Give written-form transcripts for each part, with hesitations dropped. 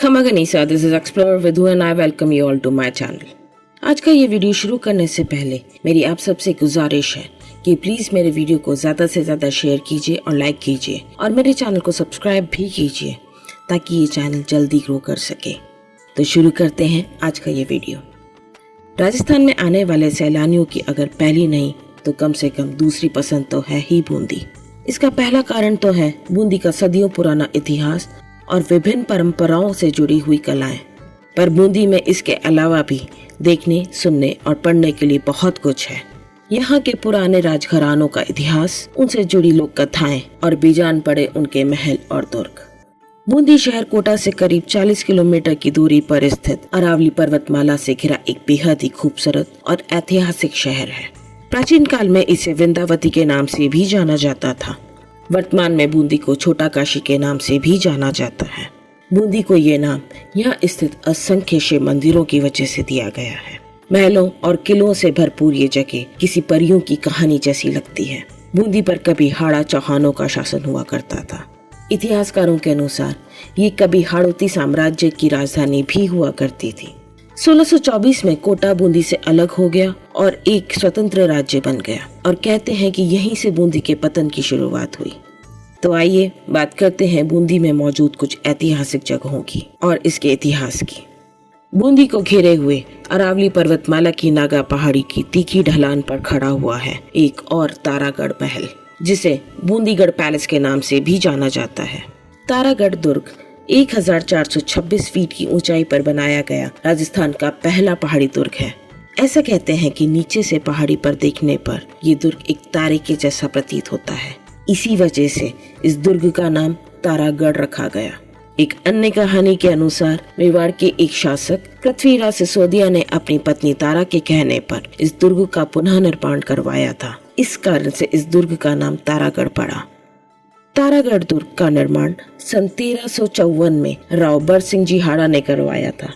खमा गनीसा, this is explorer Vidhu and I welcome you all to my channel. आज का ये वीडियो शुरू करने से पहले मेरी आप सबसे गुजारिश है कि प्लीज मेरे वीडियो को ज्यादा से ज्यादा शेयर कीजिए और लाइक कीजिए और मेरे चैनल को सब्सक्राइब भी कीजिए ताकि ये चैनल जल्दी ग्रो कर सके। तो शुरू करते हैं आज का ये वीडियो। राजस्थान में आने वाले सैलानियों की अगर पहली नहीं तो कम से कम दूसरी पसंद तो है ही बूंदी। इसका पहला कारण तो है बूंदी का सदियों पुराना इतिहास और विभिन्न परंपराओं से जुड़ी हुई कलाएं। पर बूंदी में इसके अलावा भी देखने, सुनने और पढ़ने के लिए बहुत कुछ है। यहाँ के पुराने राजघरानों का इतिहास, उनसे जुड़ी लोक कथाएं और बेजान पड़े उनके महल और दुर्ग। बूंदी शहर कोटा से करीब 40 किलोमीटर की दूरी पर स्थित अरावली पर्वतमाला से घिरा एक बेहद ही खूबसूरत और ऐतिहासिक शहर है। प्राचीन काल में इसे वृंदावती के नाम से भी जाना जाता था। वर्तमान में बूंदी को छोटा काशी के नाम से भी जाना जाता है। बूंदी को ये नाम यहाँ स्थित असंख्य शिव मंदिरों की वजह से दिया गया है। महलों और किलों से भरपूर ये जगह किसी परियों की कहानी जैसी लगती है। बूंदी पर कभी हाड़ा चौहानों का शासन हुआ करता था। इतिहासकारों के अनुसार ये कभी हाड़ौती साम्राज्य की राजधानी भी हुआ करती थी। 1624 में कोटा बूंदी से अलग हो गया और एक स्वतंत्र राज्य बन गया और कहते हैं कि यहीं से बूंदी के पतन की शुरुआत हुई। तो आइए बात करते हैं बूंदी में मौजूद कुछ ऐतिहासिक जगहों की और इसके इतिहास की। बूंदी को घेरे हुए अरावली पर्वतमाला की नागा पहाड़ी की तीखी ढलान पर खड़ा हुआ है एक और तारागढ़ महल, जिसे बूंदीगढ़ पैलेस के नाम से भी जाना जाता है। तारागढ़ दुर्ग 1426 फीट की ऊंचाई पर बनाया गया राजस्थान का पहला पहाड़ी दुर्ग है। ऐसा कहते हैं कि नीचे से पहाड़ी पर देखने पर ये दुर्ग एक तारे के जैसा प्रतीत होता है। इसी वजह से इस दुर्ग का नाम तारागढ़ रखा गया। एक अन्य कहानी के अनुसार मेवाड़ के एक शासक पृथ्वीराज सिसोदिया ने अपनी पत्नी तारा के कहने पर इस दुर्ग का पुनः निर्माण करवाया था। इस कारण से इस दुर्ग का नाम तारागढ़ पड़ा। तारागढ़ दुर्ग का निर्माण सन 1354 में राव बर सिंह जी हाड़ा ने करवाया था।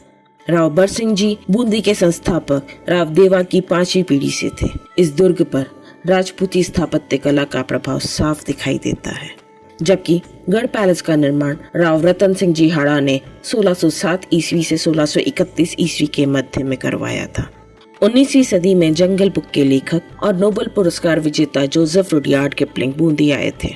राव बर सिंह जी बूंदी के संस्थापक राव देवा की 5वीं पीढ़ी से थे। इस दुर्ग पर राजपूती स्थापत्य कला का प्रभाव साफ दिखाई देता है, जबकि गढ़ पैलेस का निर्माण राव रतन सिंह जी हाड़ा ने 1607 ईस्वी से 1631 ईस्वी के मध्य में करवाया था। 19वीं सदी में जंगल बुक के लेखक और नोबेल पुरस्कार विजेता जोसेफ रुडयार्ड किपलिंग बूंदी आए थे।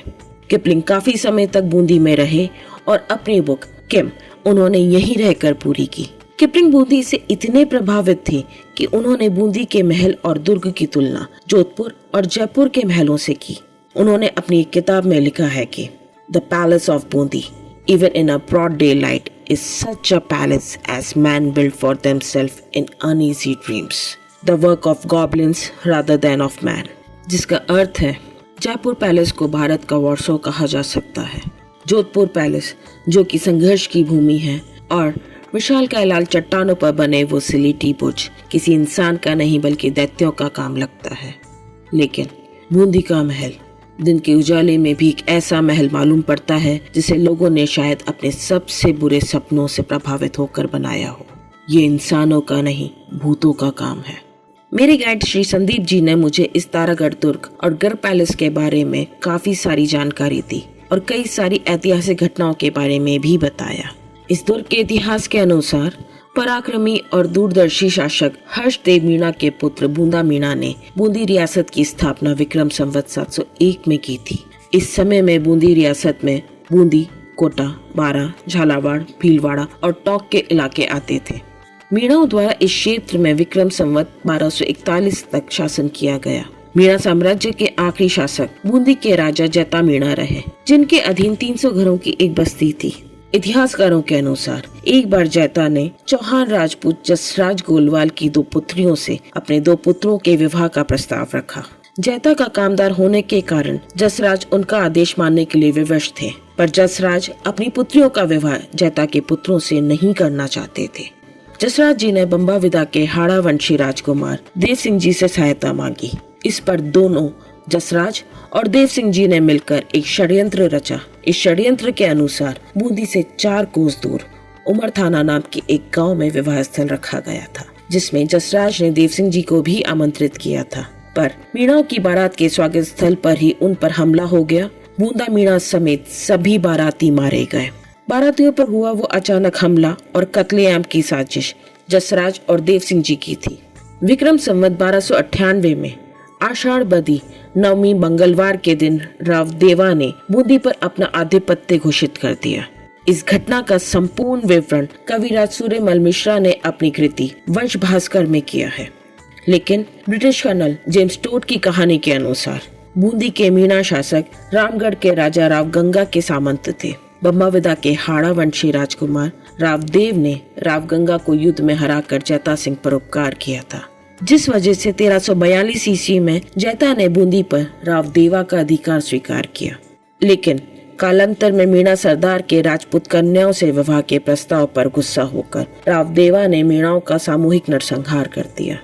किपलिंग काफी समय तक बूंदी में रहे और अपनी बुक किम उन्होंने यहीं रहकर पूरी की। किपलिंग बूंदी से इतने प्रभावित थे कि उन्होंने बूंदी के महल और दुर्ग की तुलना जोधपुर और जयपुर के महलों से की। उन्होंने अपनी एक किताब में लिखा है कि the palace of Bundi even in a broad day light is such a palace as man build for themselves in uneasy dreams, the work of goblins rather than of man. जिसका अर्थ है जयपुर पैलेस को भारत का वॉर्सो कहा जा सकता है। Jodhpur palace जो कि संघर्ष की भूमि है और विशालकाय लाल चट्टानों पर बने वो सिलीटी बुर्ज किसी इंसान का नहीं बल्कि दैत्यों का काम लगता है। लेकिन बूंदी का महल दिन के उजाले में भी एक ऐसा महल मालूम पड़ता है जिसे लोगों ने शायद अपने सबसे बुरे सपनों से प्रभावित होकर बनाया हो। ये इंसानों का नहीं, भूतों का काम है। मेरे गाइड श्री संदीप जी ने मुझे इस तारागढ़ दुर्ग और गढ़ पैलेस के बारे में काफी सारी जानकारी दी और कई सारी ऐतिहासिक घटनाओं के बारे में भी बताया। इस दुर्ग के इतिहास के अनुसार पराक्रमी और दूरदर्शी शासक हर्षदेव मीणा के पुत्र बूंदा मीणा ने बूंदी रियासत की स्थापना विक्रम संवत 701 में की थी। इस समय में बूंदी रियासत में बूंदी, कोटा, बारा, झालावाड़, भीलवाड़ा और टोंक के इलाके आते थे। मीणाओं द्वारा इस क्षेत्र में विक्रम संवत 1241 तक शासन किया गया। मीणा साम्राज्य के आखिरी शासक बूंदी के राजा जैता मीणा रहे, जिनके अधीन 300 घरों की एक बस्ती थी। इतिहासकारों के अनुसार एक बार जैता ने चौहान राजपूत जसराज गोलवाल की 2 पुत्रियों से अपने 2 पुत्रों के विवाह का प्रस्ताव रखा। जैता का कामदार होने के कारण जसराज उनका आदेश मानने के लिए विवश थे, पर जसराज अपनी पुत्रियों का विवाह जैता के पुत्रों से नहीं करना चाहते थे। जसराज जी ने बंबाविदा के हाड़ा वंशी राजकुमार देव सिंह जी से सहायता मांगी। इस पर दोनों जसराज और देव सिंह जी ने मिलकर एक षड्यंत्र रचा। इस षड्यंत्र के अनुसार बूंदी से 4 कोस दूर उमर थाना नाम के एक गांव में विवाह स्थल रखा गया था, जिसमें जसराज ने देव सिंह जी को भी आमंत्रित किया था। पर मीणाओं की बारात के स्वागत स्थल पर ही उन पर हमला हो गया। बूंदा मीणा समेत सभी बाराती मारे गए। बारातियों पर हुआ वो अचानक हमला और कत्लेआम की साजिश जसराज और देव सिंह जी की थी। विक्रम संवत 1298 में आषाढ़ बदी नवमी मंगलवार के दिन राव देवा ने बूंदी पर अपना आधिपत्य घोषित कर दिया। इस घटना का संपूर्ण विवरण कविराज सूर्यमल मिश्रा ने अपनी कृति वंश भास्कर में किया है। लेकिन ब्रिटिश कर्नल जेम्स टोड की कहानी के अनुसार बूंदी के मीणा शासक रामगढ़ के राजा राव गंगा के सामंत थे। बम्बाविदा के हाड़ा वंशी राजकुमार राव देव ने राव गंगा को युद्ध में हराकर जैता सिंह पर उपकार किया था, जिस वजह से 1342 ईस्वी में जैता ने बूंदी पर राव देवा का अधिकार स्वीकार किया। लेकिन कालांतर में मीणा सरदार के राजपूत कन्याओं से विवाह के प्रस्ताव पर गुस्सा होकर राव देवा ने मीणाओं का सामूहिक नरसंहार कर दिया।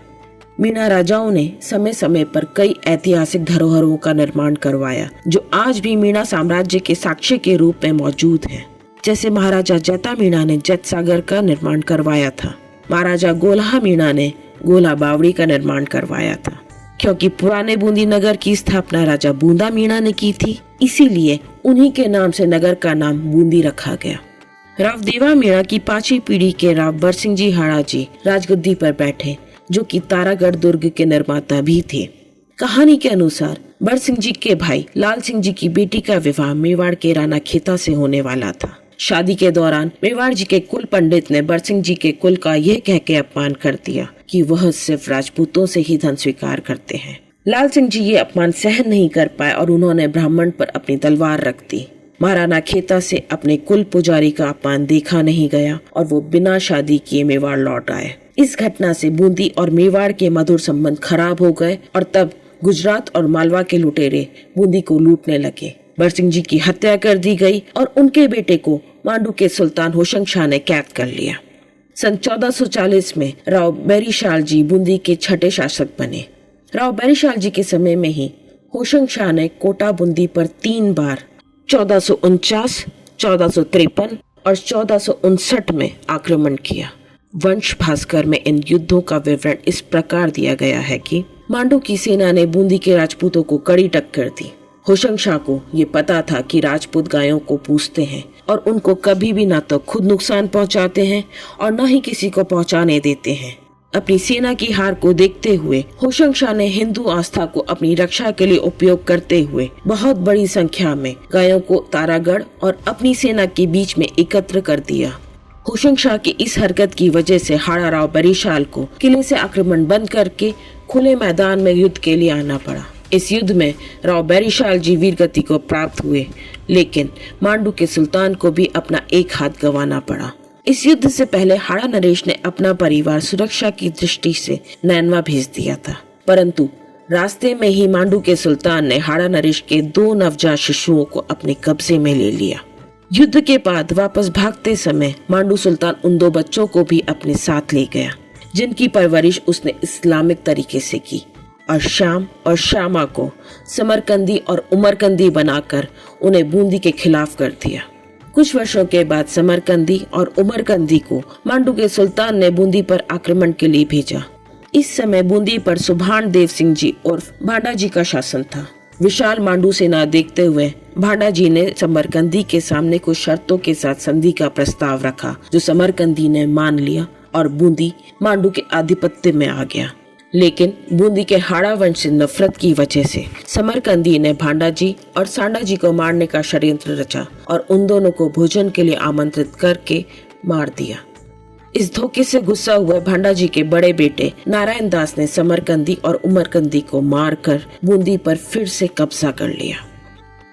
मीणा राजाओं ने समय समय पर कई ऐतिहासिक धरोहरों का निर्माण करवाया जो आज भी मीणा साम्राज्य के साक्ष्य के रूप में मौजूद हैं। जैसे महाराजा जैता मीणा ने जैत सागर का निर्माण करवाया था, महाराजा गोल्हा मीणा ने गोला बावड़ी का निर्माण करवाया था। क्योंकि पुराने बूंदी नगर की स्थापना राजा बूंदा मीणा ने की थी, इसीलिए उन्हीं के नाम से नगर का नाम बूंदी रखा गया। राव देवा मीणा की 5वीं पीढ़ी के राव बरसिंह जी हाड़ा जी राजगद्दी पर बैठे, जो कि तारागढ़ दुर्ग के निर्माता भी थे। कहानी के अनुसार बरसिंह जी के भाई लाल सिंह जी की बेटी का विवाह मेवाड़ के राणा खेता से होने वाला था। शादी के दौरान मेवाड़ जी के कुल पंडित ने बरसिंह जी के कुल का यह कह के अपमान कर दिया कि वह सिर्फ राजपूतों से ही धन स्वीकार करते हैं। लाल सिंह जी ये अपमान सहन नहीं कर पाए और उन्होंने ब्राह्मण पर अपनी तलवार रख दी। महाराणा खेता से अपने कुल पुजारी का अपमान देखा नहीं गया और वो बिना शादी किए मेवाड़ लौट आए। इस घटना से बूंदी और मेवाड़ के मधुर संबंध खराब हो गए और तब गुजरात और मालवा के लुटेरे बूंदी को लूटने लगे। बरसिंह जी की हत्या कर दी गई और उनके बेटे को मांडू के सुल्तान होशंग शाह ने कैद कर लिया। सन 1440 में राव बैरीशाल जी बूंदी के छठे शासक बने। राव बैरीशाल जी के समय में ही होशंग शाह ने कोटा बूंदी पर 3 बार 1449, 1453 और 1459 में आक्रमण किया। वंश भास्कर में इन युद्धों का विवरण इस प्रकार दिया गया है कि मांडू की सेना ने बूंदी के राजपूतों को कड़ी टक्कर दी। होशंग शाह को ये पता था कि राजपूत गायों को पूजते हैं और उनको कभी भी ना तो खुद नुकसान पहुंचाते हैं और न ही किसी को पहुंचाने देते हैं। अपनी सेना की हार को देखते हुए होशंग शाह ने हिंदू आस्था को अपनी रक्षा के लिए उपयोग करते हुए बहुत बड़ी संख्या में गायों को तारागढ़ और अपनी सेना के बीच में एकत्र कर दिया। होशंग शाह की इस हरकत की वजह से हाड़ा राव बैरीशाल को किले से आक्रमण बंद करके खुले मैदान में युद्ध के लिए आना पड़ा। इस युद्ध में राव बैरीशाल जी वीरगति को प्राप्त हुए, लेकिन मांडू के सुल्तान को भी अपना एक हाथ गंवाना पड़ा। इस युद्ध से पहले हाड़ा नरेश ने अपना परिवार सुरक्षा की दृष्टि से नैनवा भेज दिया था, परंतु रास्ते में ही मांडू के सुल्तान ने हाड़ा नरेश के 2 नवजात शिशुओं को अपने कब्जे में ले लिया। युद्ध के बाद वापस भागते समय मांडू सुल्तान उन 2 बच्चों को भी अपने साथ ले गया, जिनकी परवरिश उसने इस्लामिक तरीके से की और शाम और श्यामा को समरकंदी और उमरकंदी बनाकर उन्हें बूंदी के खिलाफ कर दिया। कुछ वर्षों के बाद समरकंदी और उमरकंदी को मांडू के सुल्तान ने बूंदी पर आक्रमण के लिए भेजा। इस समय बूंदी पर सुभान देव सिंह जी उर्फ भांडा जी का शासन था। विशाल मांडू सेना देखते हुए भांडा जी ने समरकंदी के सामने कुछ शर्तों के साथ संधि का प्रस्ताव रखा, जो समरकंदी ने मान लिया और बूंदी मांडू के आधिपत्य में आ गया। लेकिन बूंदी के हाड़ा वंश से नफरत की वजह से समरकंदी ने भांडा जी और सांडा जी को मारने का षड्यंत्र रचा और उन दोनों को भोजन के लिए आमंत्रित करके मार दिया। इस धोखे से गुस्सा हुए भांडा जी के बड़े बेटे नारायण दास ने समरकंदी और उमरकंदी को मारकर बूंदी पर फिर से कब्जा कर लिया।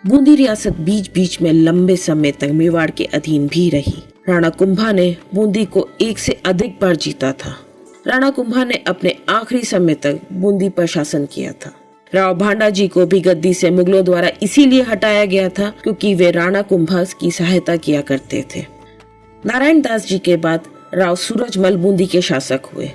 बूंदी रियासत बीच बीच में लंबे समय तक मेवाड़ के अधीन भी रही। राणा कुंभा ने बूंदी को 1 से अधिक बार जीता था। राणा कुंभा ने अपने आखिरी समय तक बूंदी पर शासन किया था। राव भांडा जी को भी गद्दी से मुगलों द्वारा इसीलिए हटाया गया था क्योंकि वे राणा कुंभा की सहायता किया करते थे। नारायण दास जी के बाद राव सूरजमल बूंदी के शासक हुए।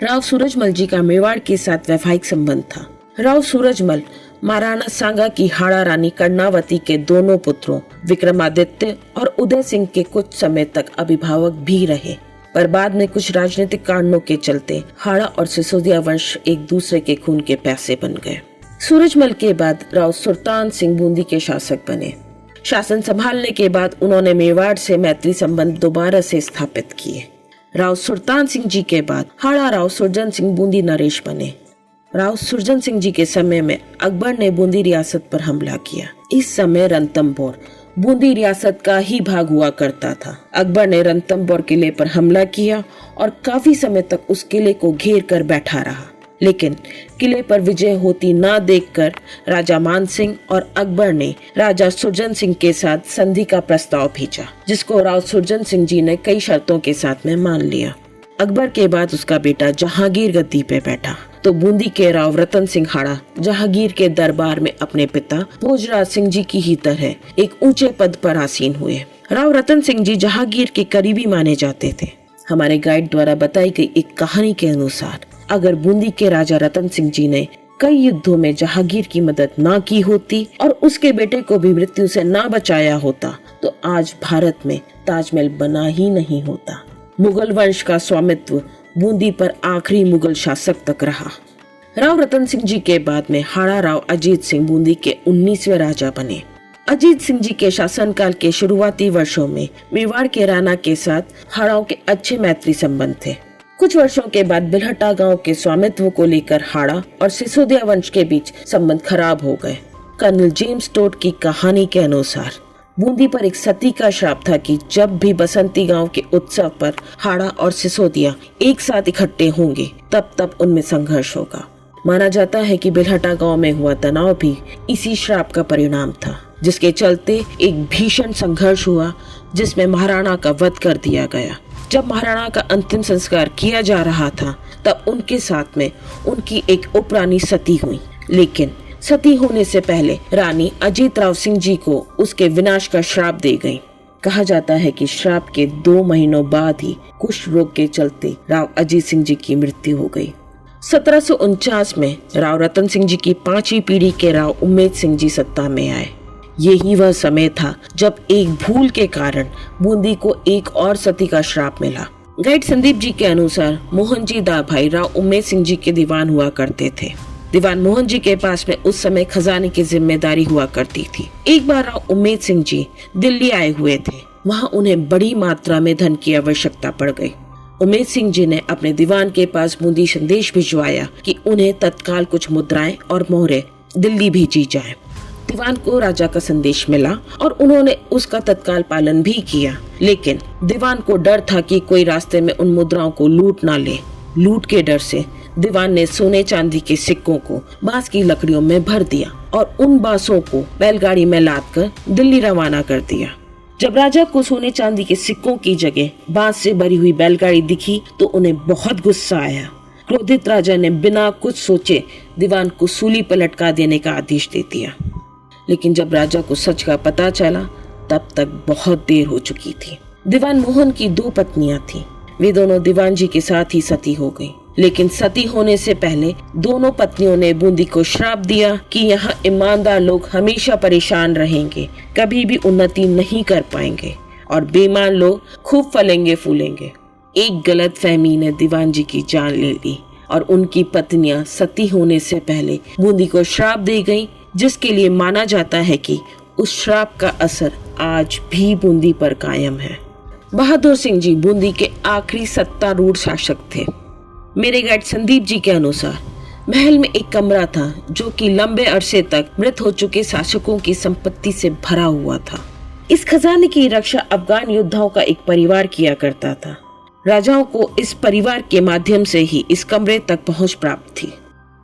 राव सूरजमल जी का मेवाड़ के साथ वैवाहिक संबंध था। राव सूरजमल महाराणा सांगा की हाड़ा रानी कर्णावती के दोनों पुत्रों विक्रमादित्य और उदय सिंह के कुछ समय तक अभिभावक भी रहे, पर बाद में कुछ राजनीतिक कारणों के चलते हाड़ा और सिसोदिया वंश एक दूसरे के खून के प्यासे बन गए। सूरजमल के बाद राव सुल्तान सिंह बूंदी के शासक बने। शासन संभालने के बाद उन्होंने मेवाड़ से मैत्री संबंध दोबारा से स्थापित किए। राव सुल्तान सिंह जी के बाद हाड़ा राव सुरजन सिंह बूंदी नरेश बने। राव सुरजन सिंह जी के समय में अकबर ने बूंदी रियासत पर हमला किया। इस समय रणथंभौर बूंदी रियासत का ही भाग हुआ करता था। अकबर ने रणथंभौर किले पर हमला किया और काफी समय तक उस किले को घेर कर बैठा रहा, लेकिन किले पर विजय होती ना देखकर राजा मान सिंह और अकबर ने राजा सुरजन सिंह के साथ संधि का प्रस्ताव भेजा, जिसको राव सुरजन सिंह जी ने कई शर्तों के साथ में मान लिया। अकबर के बाद उसका बेटा जहांगीर गद्दी पे बैठा तो बूंदी के राव रतन सिंह हाड़ा जहांगीर के दरबार में अपने पिता भोजराज सिंह जी की ही तरह एक ऊंचे पद पर आसीन हुए। राव रतन सिंह जी जहांगीर के करीबी माने जाते थे। हमारे गाइड द्वारा बताई गई एक कहानी के अनुसार अगर बूंदी के राजा रतन सिंह जी ने कई युद्धों में जहांगीर की मदद ना की होती और उसके बेटे को भी मृत्यु से ना बचाया होता तो आज भारत में ताजमहल बना ही नहीं होता। मुगल वंश का स्वामित्व बूंदी पर आखिरी मुगल शासक तक रहा। राव रतन सिंह जी के बाद में हाड़ा राव अजीत सिंह बूंदी के 19वें राजा बने। अजीत सिंह जी के शासनकाल के शुरुआती वर्षों में मेवाड़ के राणा के साथ हाड़ाओं के अच्छे मैत्री संबंध थे। कुछ वर्षों के बाद बिलहटा गांव के स्वामित्व को लेकर हाड़ा और सिसोदिया वंश के बीच संबंध खराब हो गए। कर्नल जेम्स टोड की कहानी के अनुसार बूंदी पर एक सती का श्राप था कि जब भी बसंती गांव के उत्सव पर हाड़ा और सिसोदिया एक साथ इकट्ठे होंगे तब उनमें संघर्ष होगा। माना जाता है कि बिलहटा गांव में हुआ तनाव भी इसी श्राप का परिणाम था, जिसके चलते एक भीषण संघर्ष हुआ जिसमें महाराणा का वध कर दिया गया। जब महाराणा का अंतिम संस्कार किया जा रहा था तब उनके साथ में उनकी एक उपरानी सती हुई, लेकिन सती होने से पहले रानी अजीत राव सिंह जी को उसके विनाश का श्राप दे गई। कहा जाता है कि श्राप के 2 महीनों बाद ही कुष्ठ रोग के चलते राव अजीत सिंह जी की मृत्यु हो गई। 1749 में राव रतन सिंह जी की 5वीं पीढ़ी के राव उम्मेद सिंह जी सत्ता में आए। यही वह समय था जब एक भूल के कारण बूंदी को एक और सती का श्राप मिला। गाइड संदीप जी के अनुसार मोहन जी दा भाई राव उम्मेद सिंह जी के दीवान हुआ करते थे। दीवान मोहन जी के पास में उस समय खजाने की जिम्मेदारी हुआ करती थी। एक बार राव उम्मेद सिंह जी दिल्ली आए हुए थे। वहाँ उन्हें बड़ी मात्रा में धन की आवश्यकता पड़ गई। उम्मेद सिंह जी ने अपने दीवान के पास बूंदी संदेश भिजवाया कि उन्हें तत्काल कुछ मुद्राएं और मोहरें दिल्ली भेजी जाए। दीवान को राजा का संदेश मिला और उन्होंने उसका तत्काल पालन भी किया, लेकिन दीवान को डर था कि कोई रास्ते में उन मुद्राओं को लूट ना ले। लूट के डर से दीवान ने सोने चांदी के सिक्कों को बांस की लकड़ियों में भर दिया और उन बांसों को बैलगाड़ी में लादकर दिल्ली रवाना कर दिया। जब राजा को सोने चांदी के सिक्कों की जगह बांस से भरी हुई बैलगाड़ी दिखी तो उन्हें बहुत गुस्सा आया। क्रोधित राजा ने बिना कुछ सोचे दीवान को सूली पर लटका देने का आदेश दे दिया। लेकिन जब राजा को सच का पता चला तब तक बहुत देर हो चुकी थी। दीवान मोहन की 2 पत्नियां थीं। वे दोनों दीवान जी के साथ ही सती हो गईं। लेकिन सती होने से पहले दोनों पत्नियों ने बूंदी को श्राप दिया कि यहाँ ईमानदार लोग हमेशा परेशान रहेंगे, कभी भी उन्नति नहीं कर पाएंगे और बेईमान लोग खूब फलेंगे फूलेंगे। एक गलत फहमी ने दीवान जी की जान ले ली और उनकी पत्नियां सती होने से पहले बूंदी को श्राप दे गईं, जिसके लिए माना जाता है कि उस श्राप का असर आज भी बूंदी पर कायम है। बहादुर सिंह जी बूंदी के आखिरी सत्तारूढ़ शासक थे। मेरे गाइड संदीप जी के अनुसार महल में एक कमरा था जो कि लंबे अरसे तक मृत हो चुके शासकों की संपत्ति से भरा हुआ था। इस खजाने की रक्षा अफगान योद्धाओं का एक परिवार किया करता था। राजाओं को इस परिवार के माध्यम से ही इस कमरे तक पहुंच प्राप्त थी।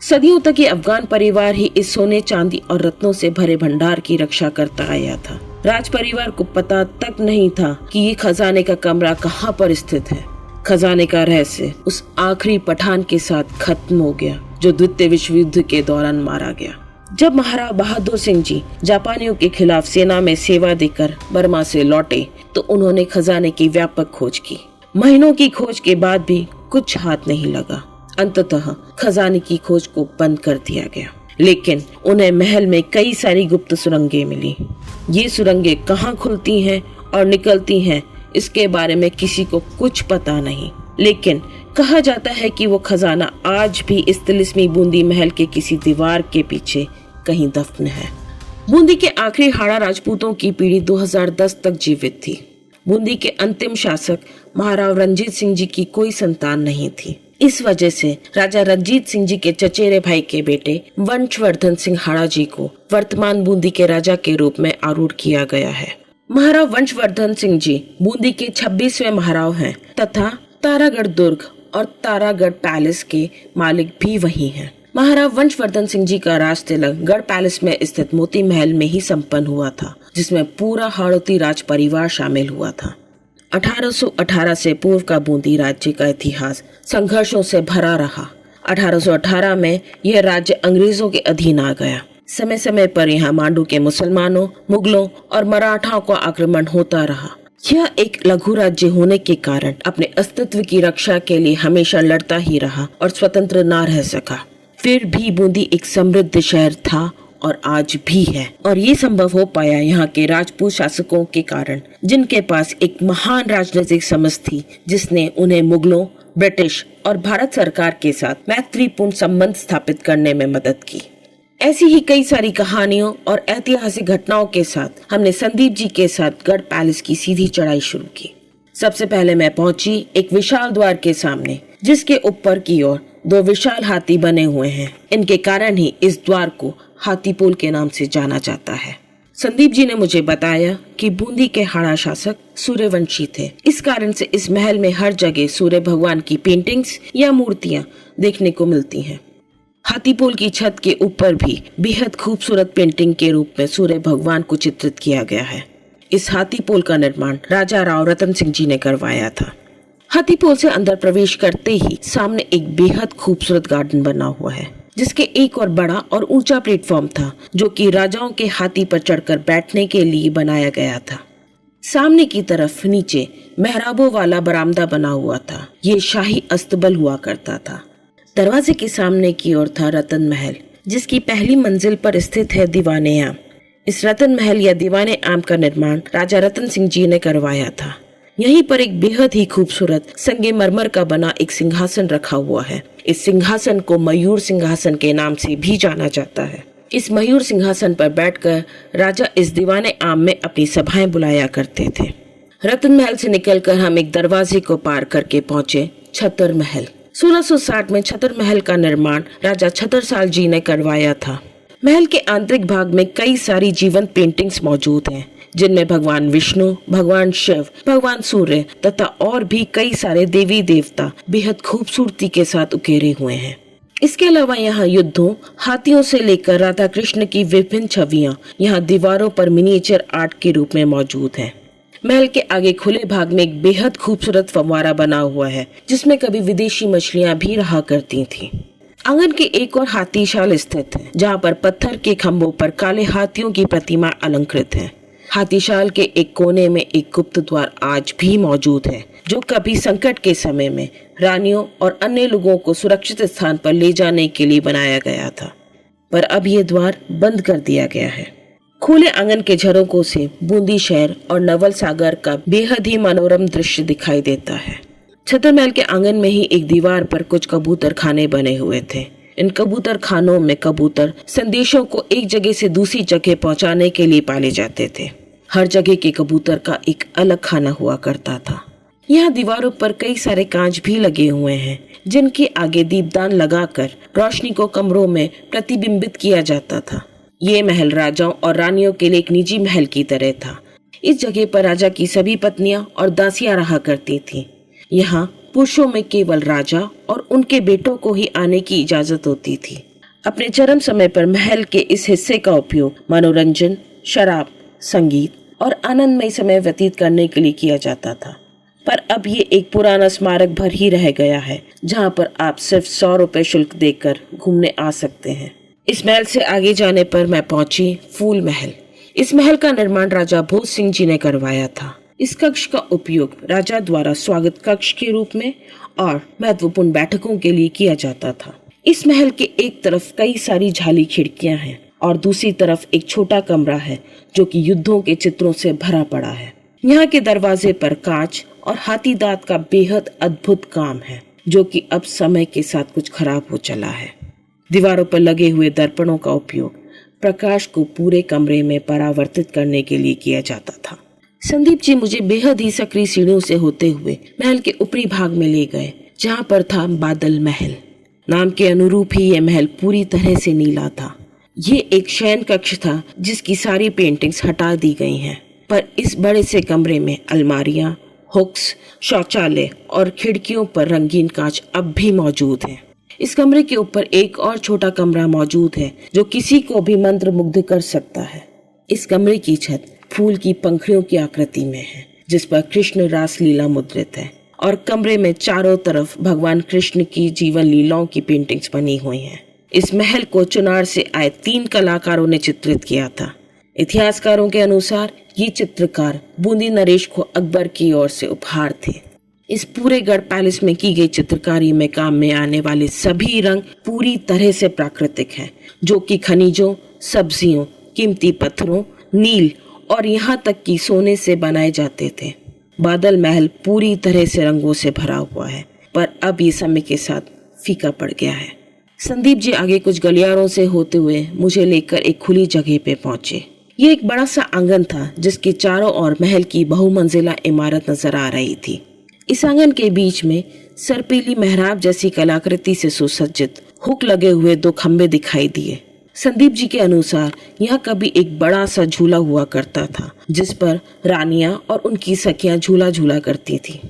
सदियों तक ये अफगान परिवार ही इस सोने चांदी और रत्नों से भरे भंडार की रक्षा करता आया था। राज परिवार को पता तक नहीं था कि ये खजाने का कमरा कहाँ पर स्थित है। खजाने का रहस्य उस आखिरी पठान के साथ खत्म हो गया जो द्वितीय विश्व युद्ध के दौरान मारा गया। जब महाराणा बहादुर सिंह जी जापानियों के खिलाफ सेना में सेवा देकर बर्मा से लौटे तो उन्होंने खजाने की व्यापक खोज की। महीनों की खोज के बाद भी कुछ हाथ नहीं लगा। अंततः खजाने की खोज को बंद कर दिया गया, लेकिन उन्हें महल में कई सारी गुप्त सुरंगें मिली। ये सुरंगें कहाँ खुलती हैं और निकलती हैं इसके बारे में किसी को कुछ पता नहीं, लेकिन कहा जाता है कि वो खजाना आज भी इस तिलिस्मी बूंदी महल के किसी दीवार के पीछे कहीं दफन है। बूंदी के आखिरी हाड़ा राजपूतों की पीढ़ी 2010 तक जीवित थी। बूंदी के अंतिम शासक महाराव रणजीत सिंह जी की कोई संतान नहीं थी। इस वजह से राजा रणजीत सिंह जी के चचेरे भाई के बेटे वंशवर्धन सिंह हाड़ा जी को वर्तमान बूंदी के राजा के रूप में आरूढ़ किया गया है। महाराव वंशवर्धन सिंह जी बूंदी के 26वें महाराव हैं तथा तारागढ़ दुर्ग और तारागढ़ पैलेस के मालिक भी वही हैं। महाराव वंशवर्धन सिंह जी का राज तिलक गढ़ पैलेस में स्थित मोती महल में ही संपन्न हुआ था, जिसमें पूरा हाड़ौती राज परिवार शामिल हुआ था। 1818 से पूर्व का बूंदी राज्य का इतिहास संघर्षों से भरा रहा। 1818 में यह राज्य अंग्रेजों के अधीन आ गया। समय समय पर यहाँ मांडू के मुसलमानों, मुगलों और मराठाओं का आक्रमण होता रहा। यह एक लघु राज्य होने के कारण अपने अस्तित्व की रक्षा के लिए हमेशा लड़ता ही रहा और स्वतंत्र न रह सका। फिर भी बूंदी एक समृद्ध शहर था और आज भी है, और ये संभव हो पाया यहाँ के राजपूत शासकों के कारण, जिनके पास एक महान राजनीतिक समझ थी, जिसने उन्हें मुगलों, ब्रिटिश और भारत सरकार के साथ मैत्रीपूर्ण संबंध स्थापित करने में मदद की। ऐसी ही कई सारी कहानियों और ऐतिहासिक घटनाओं के साथ हमने संदीप जी के साथ गढ़ पैलेस की सीधी चढ़ाई शुरू की। सबसे पहले मैं पहुंची एक विशाल द्वार के सामने, जिसके ऊपर की ओर 2 विशाल हाथी बने हुए हैं। इनके कारण ही इस द्वार को हाथीपोल के नाम से जाना जाता है। संदीप जी ने मुझे बताया कि बूंदी के हाड़ा शासक सूर्यवंशी थे। इस कारण से इस महल में हर जगह सूर्य भगवान की पेंटिंग्स या मूर्तियां देखने को मिलती हैं। हाथीपोल की छत के ऊपर भी बेहद खूबसूरत पेंटिंग के रूप में सूर्य भगवान को चित्रित किया गया है। इस हाथीपोल का निर्माण राजा राव रतन सिंह जी ने करवाया था। हाथीपोल से अंदर प्रवेश करते ही सामने एक बेहद खूबसूरत गार्डन बना हुआ है, जिसके एक और बड़ा और ऊंचा प्लेटफॉर्म था, जो कि राजाओं के हाथी पर चढ़कर बैठने के लिए बनाया गया था। सामने की तरफ नीचे मेहराबों वाला बरामदा बना हुआ था। ये शाही अस्तबल हुआ करता था। दरवाजे के सामने की ओर था रतन महल, जिसकी पहली मंजिल पर स्थित है दीवाने आम। इस रतन महल या दीवाने आम का निर्माण राजा रतन सिंह जी ने करवाया था। यहीं पर एक बेहद ही खूबसूरत संगमरमर का बना एक सिंहासन रखा हुआ है। इस सिंहासन को मयूर सिंहासन के नाम से भी जाना जाता है। इस मयूर सिंहासन पर बैठकर राजा इस दीवाने आम में अपनी सभाएं बुलाया करते थे। रतन महल से निकलकर हम एक दरवाजे को पार करके पहुंचे छतर महल। 1660 में छतर महल का निर्माण राजा छतरसाल जी ने करवाया था। महल के आंतरिक भाग में कई सारी जीवंत पेंटिंग्स मौजूद हैं, जिनमें भगवान विष्णु, भगवान शिव, भगवान सूर्य तथा और भी कई सारे देवी देवता बेहद खूबसूरती के साथ उकेरे हुए हैं। इसके अलावा यहाँ युद्धों, हाथियों से लेकर राधा कृष्ण की विभिन्न छवियां यहाँ दीवारों पर मिनिएचर आर्ट के रूप में मौजूद हैं। महल के आगे खुले भाग में एक बेहद खूबसूरत फव्वारा बना हुआ है, जिसमें कभी विदेशी मछलियां भी रहा करती थीं। आंगन के एक और हाथीशाल स्थित है, जहाँ पर पत्थर के खम्भों पर काले हाथियों की प्रतिमा अलंकृत है। हाथीशाल के एक कोने में एक गुप्त द्वार आज भी मौजूद है, जो कभी संकट के समय में रानियों और अन्य लोगों को सुरक्षित स्थान पर ले जाने के लिए बनाया गया था, पर अब ये द्वार बंद कर दिया गया है। खुले आंगन के झरोकों से बूंदी शहर और नवल सागर का बेहद ही मनोरम दृश्य दिखाई देता है। छतर महल के आंगन में ही एक दीवार पर कुछ कबूतर खाने बने हुए थे। इन कबूतर खानों में कबूतर संदेशों को एक जगह से दूसरी जगह पहुंचाने के लिए पाले जाते थे। हर जगह के कबूतर का एक अलग खाना हुआ करता था। यहाँ दीवारों पर कई सारे कांच भी लगे हुए हैं, जिनके आगे दीपदान लगाकर रोशनी को कमरों में प्रतिबिंबित किया जाता था। ये महल राजाओं और रानियों के लिए एक निजी महल की तरह था। इस जगह पर राजा की सभी पत्नियां और दासियां रहा करती थीं। यहाँ पुरुषों में केवल राजा और उनके बेटों को ही आने की इजाजत होती थी। अपने चरम समय पर महल के इस हिस्से का उपयोग मनोरंजन, शराब, संगीत और आनंदमय समय व्यतीत करने के लिए किया जाता था। पर अब ये एक पुराना स्मारक भर ही रह गया है, जहाँ पर आप सिर्फ 100 रुपए शुल्क देकर घूमने आ सकते हैं। इस महल से आगे जाने पर मैं पहुंची फूल महल। इस महल का निर्माण राजा भोज सिंह जी ने करवाया था। इस कक्ष का उपयोग राजा द्वारा स्वागत कक्ष के रूप में और महत्वपूर्ण बैठकों के लिए किया जाता था। इस महल के एक तरफ कई सारी जाली खिड़कियां हैं और दूसरी तरफ एक छोटा कमरा है, जो कि युद्धों के चित्रों से भरा पड़ा है। यहाँ के दरवाजे पर कांच और हाथी दांत का बेहद अद्भुत काम है, जो कि अब समय के साथ कुछ खराब हो चला है। दीवारों पर लगे हुए दर्पणों का उपयोग प्रकाश को पूरे कमरे में परावर्तित करने के लिए किया जाता था। संदीप जी मुझे बेहद ही सक्रिय सीढ़ियों से होते हुए महल के ऊपरी भाग में ले गए, जहाँ पर था बादल महल। नाम के अनुरूप ही यह महल पूरी तरह से नीला था। ये एक शयन कक्ष था जिसकी सारी पेंटिंग्स हटा दी गई हैं, पर इस बड़े से कमरे में अलमारियां, हुक्स, शौचालय और खिड़कियों पर रंगीन कांच अब भी मौजूद हैं। इस कमरे के ऊपर एक और छोटा कमरा मौजूद है जो किसी को भी मंत्रमुग्ध कर सकता है। इस कमरे की छत फूल की पंखुड़ियों की आकृति में है, जिस पर कृष्ण रासलीला मुद्रित है, और कमरे में चारों तरफ भगवान कृष्ण की जीवन लीलाओं की पेंटिंग्स बनी हुई हैं। इस महल को चुनार से आए 3 कलाकारों ने चित्रित किया था। इतिहासकारों के अनुसार ये चित्रकार बूंदी नरेश को अकबर की ओर से उपहार थे। इस पूरे गढ़ पैलेस में की गई चित्रकारी में काम में आने वाले सभी रंग पूरी तरह से प्राकृतिक हैं, जो कि खनिजों, सब्जियों, कीमती पत्थरों, नील और यहाँ तक कि सोने से बनाए जाते थे। बादल महल पूरी तरह से रंगों से भरा हुआ है, पर अब ये समय के साथ फीका पड़ गया है। संदीप जी आगे कुछ गलियारों से होते हुए मुझे लेकर एक खुली जगह पे पहुंचे। ये एक बड़ा सा आंगन था जिसके चारों ओर महल की बहुमंजिला इमारत नजर आ रही थी। इस आंगन के बीच में सरपीली मेहराब जैसी कलाकृति से सुसज्जित हुक लगे हुए 2 खंबे दिखाई दिए। संदीप जी के अनुसार यहाँ कभी एक बड़ा सा झूला हुआ करता था, जिस पर रानियां और उनकी सखियां झूला झूला करती थी।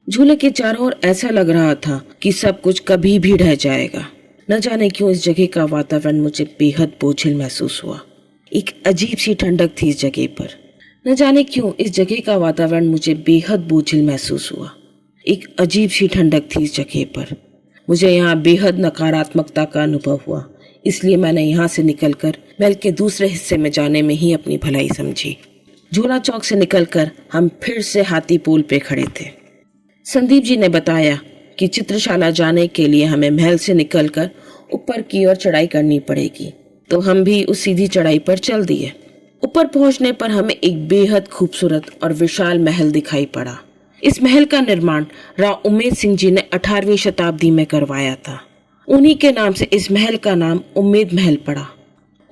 झूले के चारों ओर ऐसा लग रहा था कि सब कुछ कभी भी ढह जाएगा। न जाने क्यों इस जगह का वातावरण मुझे बेहद बोझिल महसूस हुआ। एक अजीब सी ठंडक थी इस जगह पर। न जाने क्यों इस जगह का वातावरण मुझे बेहद बोझिल महसूस हुआ। एक अजीब सी ठंडक थी इस जगह पर। मुझे यहाँ बेहद नकारात्मकता का अनुभव हुआ, इसलिए मैंने यहाँ से निकलकर महल के दूसरे हिस्से में जाने में ही अपनी भलाई समझी। झूला चौक से निकलकर हम फिर से हाथी पुल पे खड़े थे। संदीप जी ने बताया कि चित्रशाला जाने के लिए हमें महल से निकलकर ऊपर की ओर चढ़ाई करनी पड़ेगी, तो हम भी उस सीधी चढ़ाई पर चल दिए। ऊपर पहुंचने पर हमें एक बेहद खूबसूरत और विशाल महल दिखाई पड़ा। इस महल का निर्माण राव उम्मेद सिंह जी ने 18वीं शताब्दी में करवाया था। उन्हीं के नाम से इस महल का नाम उम्मेद महल पड़ा।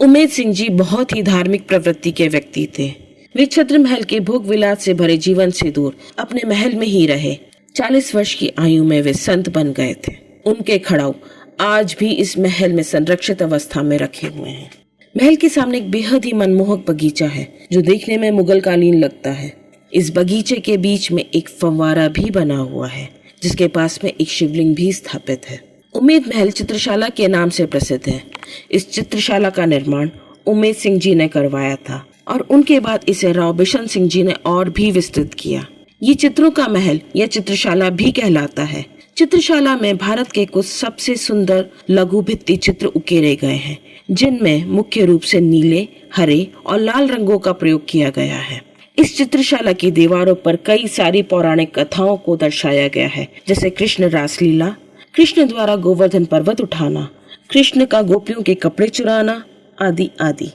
उम्मेद सिंह जी बहुत ही धार्मिक प्रवृत्ति के व्यक्ति थे। वे छत्र महल के भोग विलास से भरे जीवन से दूर अपने महल में ही रहे। 40 वर्ष की आयु में वे संत बन गए थे। उनके खड़ाऊ आज भी इस महल में संरक्षित अवस्था में रखे हुए हैं। महल के सामने एक बेहद ही मनमोहक बगीचा है जो देखने में मुगल कालीन लगता है। इस बगीचे के बीच में एक फव्वारा भी बना हुआ है, जिसके पास में एक शिवलिंग भी स्थापित है। उम्मेद महल चित्रशाला के नाम से प्रसिद्ध है। इस चित्रशाला का निर्माण उम्मेद सिंह जी ने करवाया था और उनके बाद इसे राव बिशन सिंह जी ने और भी विस्तृत किया। ये चित्रों का महल या चित्रशाला भी कहलाता है। चित्रशाला में भारत के कुछ सबसे सुंदर लघु भित्ति चित्र उकेरे गए हैं, जिनमें मुख्य रूप से नीले, हरे और लाल रंगों का प्रयोग किया गया है। इस चित्रशाला की दीवारों पर कई सारी पौराणिक कथाओं को दर्शाया गया है, जैसे कृष्ण रासलीला, कृष्ण द्वारा गोवर्धन पर्वत उठाना, कृष्ण का गोपियों के कपड़े चुराना आदि आदि।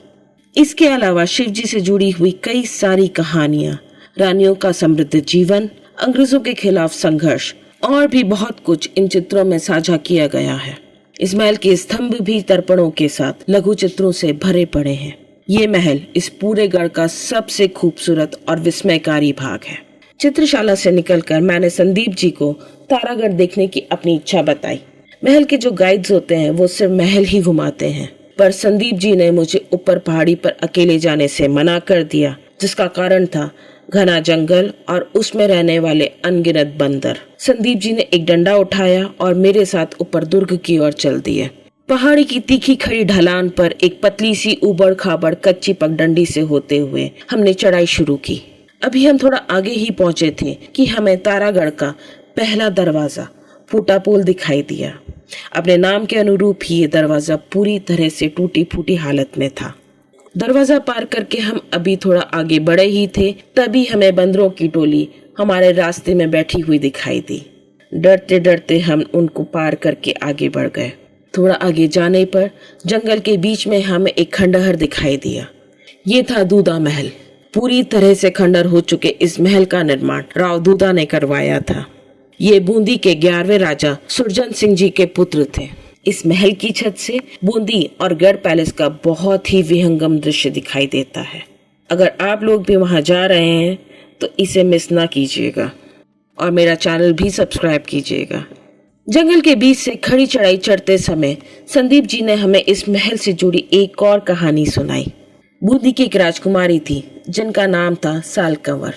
इसके अलावा शिव जी से जुड़ी हुई कई सारी कहानियां, रानियों का समृद्ध जीवन, अंग्रेजों के खिलाफ संघर्ष और भी बहुत कुछ इन चित्रों में साझा किया गया है। इस महल के स्तंभ भी दर्पणों के साथ लघु चित्रों से भरे पड़े हैं। ये महल इस पूरे गढ़ का सबसे खूबसूरत और विस्मयकारी भाग है। चित्रशाला से निकलकर मैंने संदीप जी को तारागढ़ देखने की अपनी इच्छा बताई। महल के जो गाइड्स होते हैं वो सिर्फ महल ही घुमाते हैं, पर संदीप जी ने मुझे ऊपर पहाड़ी पर अकेले जाने से मना कर दिया, जिसका कारण था घना जंगल और उसमें रहने वाले अनगिनत बंदर। संदीप जी ने एक डंडा उठाया और मेरे साथ ऊपर दुर्ग की ओर चल दिए। पहाड़ी की तीखी खड़ी ढलान पर एक पतली सी उबड़ खाबड़ कच्ची पगडंडी से होते हुए हमने चढ़ाई शुरू की। अभी हम थोड़ा आगे ही पहुंचे थे कि हमें तारागढ़ का पहला दरवाजा फूटा पोल दिखाई दिया। अपने नाम के अनुरूप ही ये दरवाजा पूरी तरह से टूटी फूटी हालत में था। दरवाजा पार करके हम अभी थोड़ा आगे बढ़े ही थे, तभी हमें बंदरों की टोली हमारे रास्ते में बैठी हुई दिखाई दी। डरते डरते हम उनको पार करके आगे बढ़ गए। थोड़ा आगे जाने पर जंगल के बीच में हमें एक खंडहर दिखाई दिया। ये था दूधा महल। पूरी तरह से खंडर हो चुके इस महल का निर्माण राव दूधा ने करवाया था। ये बूंदी के 11वें राजा सुरजन सिंह जी के पुत्र थे। इस महल की छत से बूंदी और गढ़ पैलेस का बहुत ही विहंगम दृश्य दिखाई देता है। अगर आप लोग भी वहां जा रहे हैं तो इसे मिस ना कीजिएगा और मेरा चैनल भी सब्सक्राइब कीजिएगा। जंगल के बीच से खड़ी चढ़ाई चढ़ते समय संदीप जी ने हमें इस महल से जुड़ी एक और कहानी सुनाई। बूंदी की एक राजकुमारी थी जिनका नाम था साल कंवर।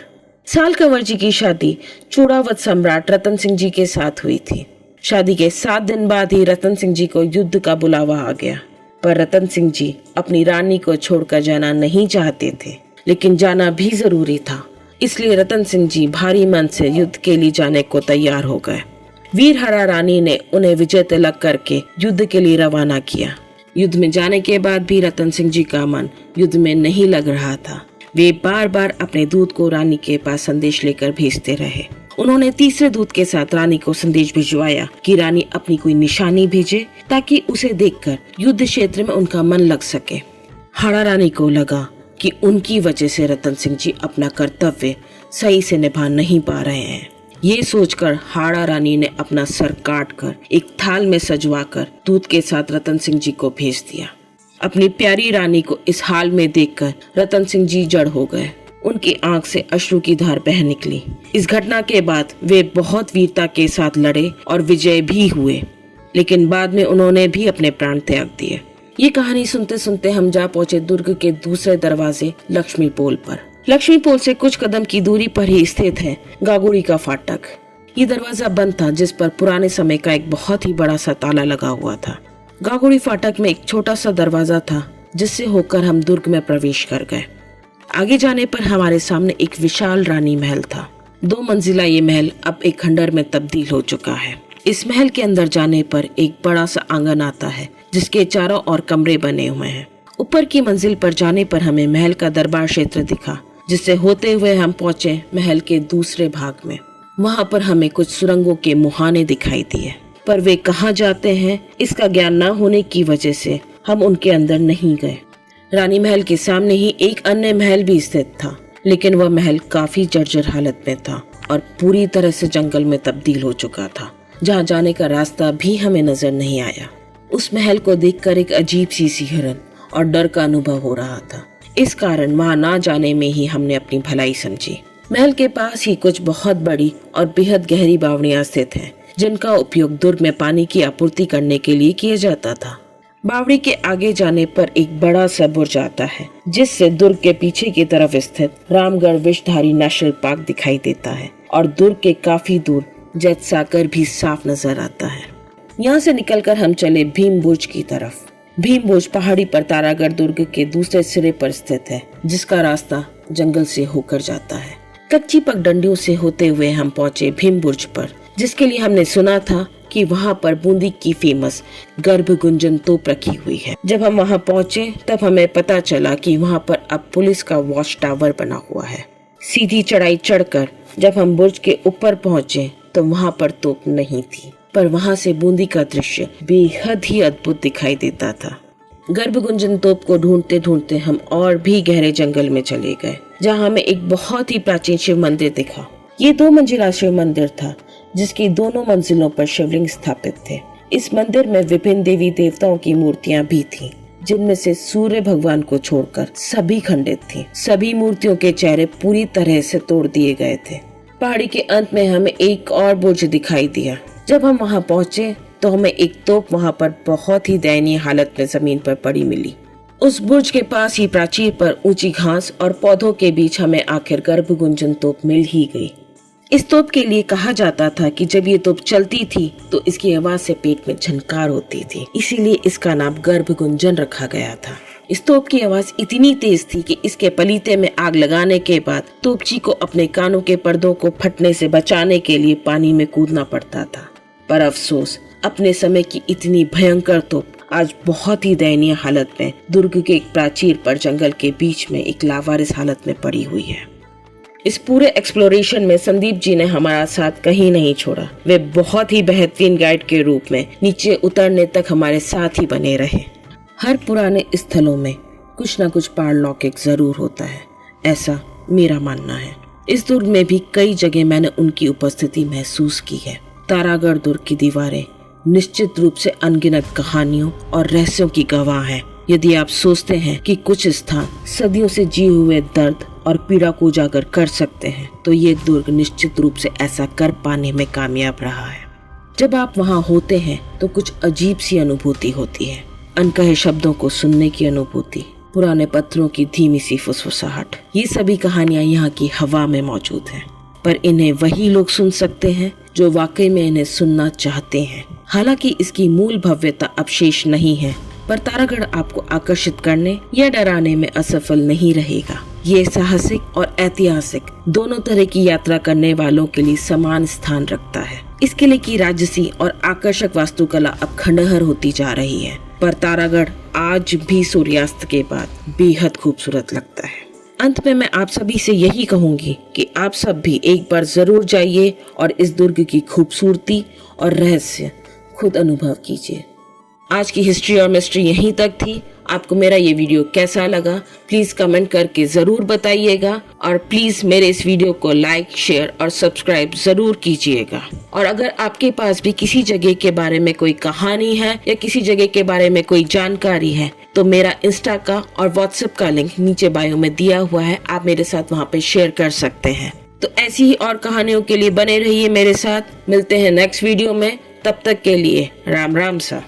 साल कंवर जी की शादी चूड़ावत सम्राट रतन सिंह जी के साथ हुई थी। शादी के 7 दिन बाद ही रतन सिंह जी को युद्ध का बुलावा आ गया, पर रतन सिंह जी अपनी रानी को छोड़कर जाना नहीं चाहते थे, लेकिन जाना भी जरूरी था। इसलिए रतन सिंह जी भारी मन से युद्ध के लिए जाने को तैयार हो गए। वीर हरा रानी ने उन्हें विजय तिलक करके युद्ध के लिए रवाना किया। युद्ध में जाने के बाद भी रतन सिंह जी का मन युद्ध में नहीं लग रहा था। वे बार बार अपने दूत को रानी के पास संदेश लेकर भेजते रहे। उन्होंने तीसरे दूत के साथ रानी को संदेश भिजवाया कि रानी अपनी कोई निशानी भेजे ताकि उसे देखकर युद्ध क्षेत्र में उनका मन लग सके। हाड़ा रानी को लगा कि उनकी वजह से रतन सिंह जी अपना कर्तव्य सही से निभा नहीं पा रहे हैं। ये सोचकर हाड़ा रानी ने अपना सर काटकर एक थाल में सजवाकर दूत के साथ रतन सिंह जी को भेज दिया। अपनी प्यारी रानी को इस हाल में देखकर रतन सिंह जी जड़ हो गए। उनकी आंख से अश्रु की धार बह निकली। इस घटना के बाद वे बहुत वीरता के साथ लड़े और विजय भी हुए, लेकिन बाद में उन्होंने भी अपने प्राण त्याग दिए। ये कहानी सुनते सुनते हम जा पहुंचे दुर्ग के दूसरे दरवाजे लक्ष्मी पोल पर। लक्ष्मी पोल से कुछ कदम की दूरी पर ही स्थित है गागुड़ी का फाटक। ये दरवाजा बंद था, जिस पर पुराने समय का एक बहुत ही बड़ा सा ताला लगा हुआ था। गागुड़ी फाटक में एक छोटा सा दरवाजा था जिससे होकर हम दुर्ग में प्रवेश कर गए। आगे जाने पर हमारे सामने एक विशाल रानी महल था। 2 मंजिला ये महल अब एक खंडर में तब्दील हो चुका है। इस महल के अंदर जाने पर एक बड़ा सा आंगन आता है जिसके चारों ओर कमरे बने हुए हैं। ऊपर की मंजिल पर जाने पर हमें महल का दरबार क्षेत्र दिखा, जिससे होते हुए हम पहुंचे महल के दूसरे भाग में। वहां पर हमें कुछ सुरंगों के मुहाने दिखाई दिए, पर वे कहाँ जाते हैं इसका ज्ञान न होने की वजह से हम उनके अंदर नहीं गए। रानी महल के सामने ही एक अन्य महल भी स्थित था, लेकिन वह महल काफी जर्जर हालत में था और पूरी तरह से जंगल में तब्दील हो चुका था, जहाँ जाने का रास्ता भी हमें नजर नहीं आया। उस महल को देखकर एक अजीब सी सिहरन और डर का अनुभव हो रहा था। इस कारण वहां ना जाने में ही हमने अपनी भलाई समझी। महल के पास ही कुछ बहुत बड़ी और बेहद गहरी बावड़ियां स्थित हैं, जिनका उपयोग दुर्ग में पानी की आपूर्ति करने के लिए किया जाता था। बावड़ी के आगे जाने पर एक बड़ा सा बुर्ज आता है, जिससे दुर्ग के पीछे की तरफ स्थित रामगढ़ विषधारी नेशनल पार्क दिखाई देता है और दुर्ग के काफी दूर जैतसागर भी साफ नजर आता है। यहाँ से निकलकर हम चले भीम बुर्ज की तरफ। भीम बुर्ज पहाड़ी पर तारागढ़ दुर्ग के दूसरे सिरे पर स्थित है, जिसका रास्ता जंगल से होकर जाता है। कच्ची पगडंडियों से होते हुए हम पहुंचे भीम बुर्ज पर, जिसके लिए हमने सुना था कि वहाँ पर बूंदी की फेमस गर्भ गुंजन तोप रखी हुई है। जब हम वहाँ पहुँचे तब हमें पता चला कि वहाँ पर अब पुलिस का वॉच टावर बना हुआ है। सीधी चढ़ाई चढ़कर जब हम बुर्ज के ऊपर पहुँचे तो वहाँ पर तोप नहीं थी, पर वहाँ से बूंदी का दृश्य बेहद ही अद्भुत दिखाई देता था। गर्भ गुंजन तोप को ढूंढते ढूंढते हम और भी गहरे जंगल में चले गए, जहाँ हमें एक बहुत ही प्राचीन शिव मंदिर दिखा। ये 2 मंजिला शिव मंदिर था, जिसकी दोनों मंजिलों पर शिवलिंग स्थापित थे। इस मंदिर में विभिन्न देवी देवताओं की मूर्तियां भी थीं, जिनमें से सूर्य भगवान को छोड़कर सभी खंडित थीं। सभी मूर्तियों के चेहरे पूरी तरह से तोड़ दिए गए थे। पहाड़ी के अंत में हमें एक और बुर्ज दिखाई दिया। जब हम वहां पहुंचे तो हमें एक तोप वहां पर बहुत ही दयनीय हालत में जमीन पर पड़ी मिली। उस बुर्ज के पास ही प्राचीर पर ऊंची घास और पौधों के बीच हमें आखिर गर्भ गुंजन तोप मिल ही गई। इस तोप के लिए कहा जाता था कि जब ये तोप चलती थी तो इसकी आवाज से पेट में झनकार होती थी, इसीलिए इसका नाम गर्भ गुंजन रखा गया था। इस तोप की आवाज इतनी तेज थी कि इसके पलीते में आग लगाने के बाद तोपची को अपने कानों के पर्दों को फटने से बचाने के लिए पानी में कूदना पड़ता था। पर अफसोस, अपने समय की इतनी भयंकर तोप आज बहुत ही दयनीय हालत में दुर्ग के एक प्राचीर पर जंगल के बीच में एक लावारिस हालत में पड़ी हुई है। इस पूरे एक्सप्लोरेशन में संदीप जी ने हमारा साथ कहीं नहीं छोड़ा। वे बहुत ही बेहतरीन गाइड के रूप में नीचे उतरने तक हमारे साथ ही बने रहे। हर पुराने स्थलों में कुछ न कुछ पारलौकिक जरूर होता है, ऐसा मेरा मानना है। इस दुर्ग में भी कई जगह मैंने उनकी उपस्थिति महसूस की है। तारागढ़ दुर्ग की दीवारें निश्चित रूप से अनगिनत कहानियों और रहस्यों की गवाह है। यदि आप सोचते हैं कि कुछ स्थान सदियों से जी हुए दर्द और पीड़ा को उजागर कर सकते हैं, तो ये दुर्ग निश्चित रूप से ऐसा कर पाने में कामयाब रहा है। जब आप वहाँ होते हैं तो कुछ अजीब सी अनुभूति होती है। अनकहे शब्दों को सुनने की अनुभूति, पुराने पत्थरों की धीमी सी फुसफुसाहट, ये सभी कहानियाँ यहाँ की हवा में मौजूद हैं। पर इन्हें वही लोग सुन सकते हैं जो वाकई में इन्हें सुनना चाहते हैं। हालांकि इसकी मूल भव्यता अब शेष नहीं है, पर तारागढ़ आपको आकर्षित करने या डराने में असफल नहीं रहेगा। ये साहसिक और ऐतिहासिक दोनों तरह की यात्रा करने वालों के लिए समान स्थान रखता है। इस किले की राजसी और आकर्षक वास्तुकला अब खंडहर होती जा रही है, पर तारागढ़ आज भी सूर्यास्त के बाद बेहद खूबसूरत लगता है। अंत में मैं आप सभी से यही कहूंगी कि आप सब भी एक बार जरूर जाइए और इस दुर्ग की खूबसूरती और रहस्य खुद अनुभव कीजिए। आज की हिस्ट्री और मिस्ट्री यहीं तक थी। आपको मेरा ये वीडियो कैसा लगा प्लीज कमेंट करके जरूर बताइएगा, और प्लीज मेरे इस वीडियो को लाइक, शेयर और सब्सक्राइब जरूर कीजिएगा। और अगर आपके पास भी किसी जगह के बारे में कोई कहानी है या किसी जगह के बारे में कोई जानकारी है, तो मेरा इंस्टा का और व्हाट्सएप का लिंक नीचे बायो में दिया हुआ है, आप मेरे साथ वहाँ पे शेयर कर सकते हैं। तो ऐसी ही और कहानियों के लिए बने रहिए मेरे साथ। मिलते हैं नेक्स्ट वीडियो में, तब तक के लिए राम राम सा।